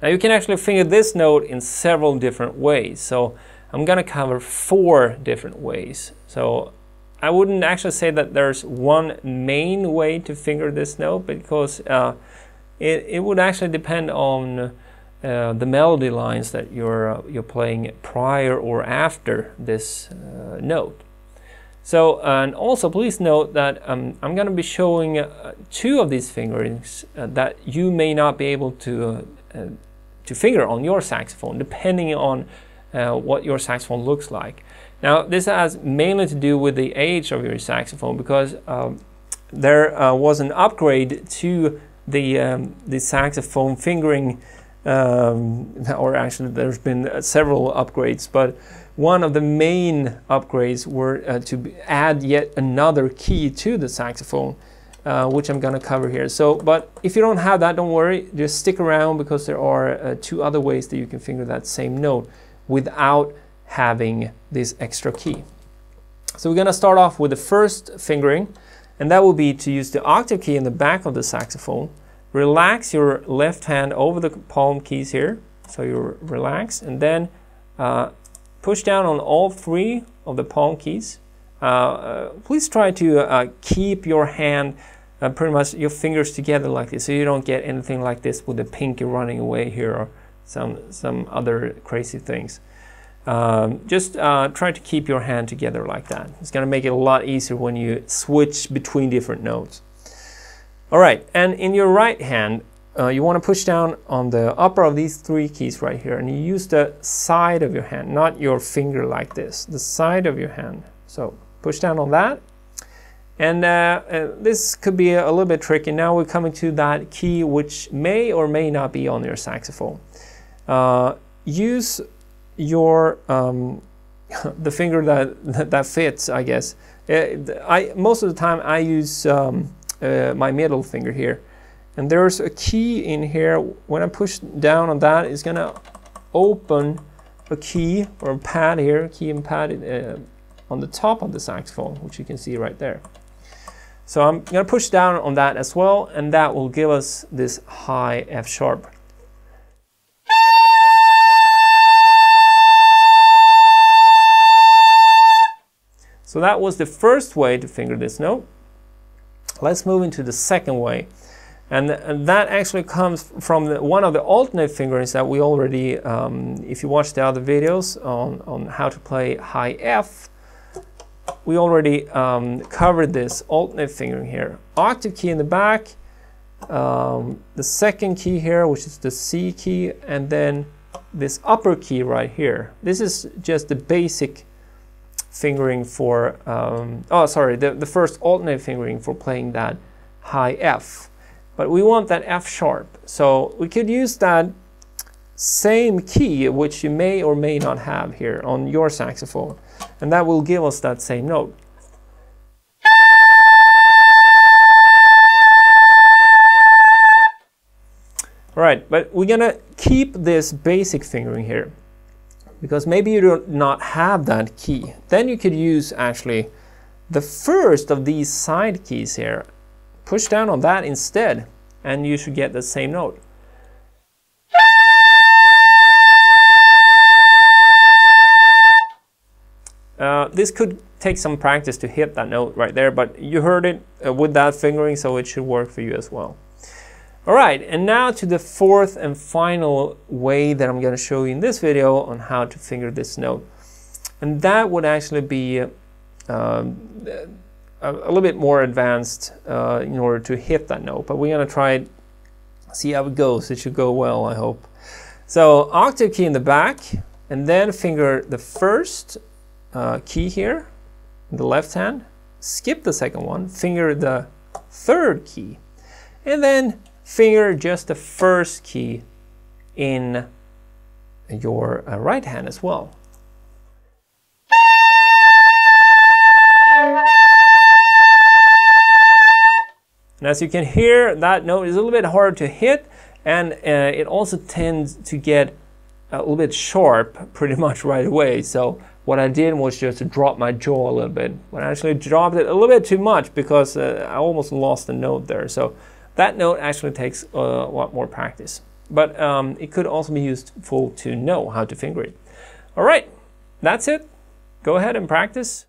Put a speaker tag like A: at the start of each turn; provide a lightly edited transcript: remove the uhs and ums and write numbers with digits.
A: Now you can actually finger this note in several different ways. So I'm going to cover 4 different ways. So I wouldn't actually say that there's one main way to finger this note, because it would actually depend on the melody lines that you're playing prior or after this note. So, and also please note that I'm going to be showing 2 of these fingerings that you may not be able to finger on your saxophone, depending on what your saxophone looks like. Now, this has mainly to do with the age of your saxophone, because there was an upgrade to the saxophone fingering, or actually there's been several upgrades, but one of the main upgrades were to add yet another key to the saxophone, which I'm going to cover here. So, but if you don't have that, don't worry, just stick around, because there are 2 other ways that you can finger that same note without having this extra key. So we're going to start off with the first fingering, and that will be to use the octave key in the back of the saxophone. Relax your left hand over the palm keys here, so you relax, and then push down on all 3 of the palm keys. Please try to keep your hand, pretty much your fingers together like this, so you don't get anything like this with the pinky running away here, or some other crazy things. Just try to keep your hand together like that. It's going to make it a lot easier when you switch between different notes. Alright, and in your right hand, you want to push down on the upper of these 3 keys right here, and you use the side of your hand, not your finger like this, the side of your hand. So push down on that, and this could be a little bit tricky. Now we're coming to that key which may or may not be on your saxophone. Use your the finger that fits, I guess. Most of the time I use my middle finger here, and there's a key in here. When I push down on that, it's gonna open a key or a pad here, key and pad on the top of the saxophone, which you can see right there. So I'm gonna push down on that as well, and that will give us this high F sharp. So that was the first way to finger this note. Let's move into the second way, and that actually comes from one of the alternate fingerings that we already, if you watch the other videos on how to play high F, we already covered this alternate fingering here. Octave key in the back, the second key here, which is the C key, and then this upper key right here. This is just the basic fingering for, the first alternate fingering for playing that high F. But we want that F sharp. So we could use that same key, which you may or may not have here on your saxophone, and that will give us that same note. All right, but we're gonna keep this basic fingering here, because maybe you do not have that key. Then you could use actually the first of these side keys here. Push down on that instead, and you should get the same note. This could take some practice to hit that note right there, but you heard it with that fingering, so it should work for you as well. All right, and now to the fourth and final way that I'm going to show you in this video on how to finger this note. And that would actually be a little bit more advanced in order to hit that note, but we're going to try it, see how it goes. It should go well, I hope. So octave key in the back, and then finger the first key here in the left hand, skip the second one, finger the third key, and then finger just the first key in your right hand as well. And as you can hear, that note is a little bit hard to hit, and it also tends to get a little bit sharp pretty much right away. So what I did was just to drop my jaw a little bit, but I actually dropped it a little bit too much because I almost lost the note there. So that note actually takes a lot more practice. but it could also be useful to know how to finger it. All right, that's it. Go ahead and practice.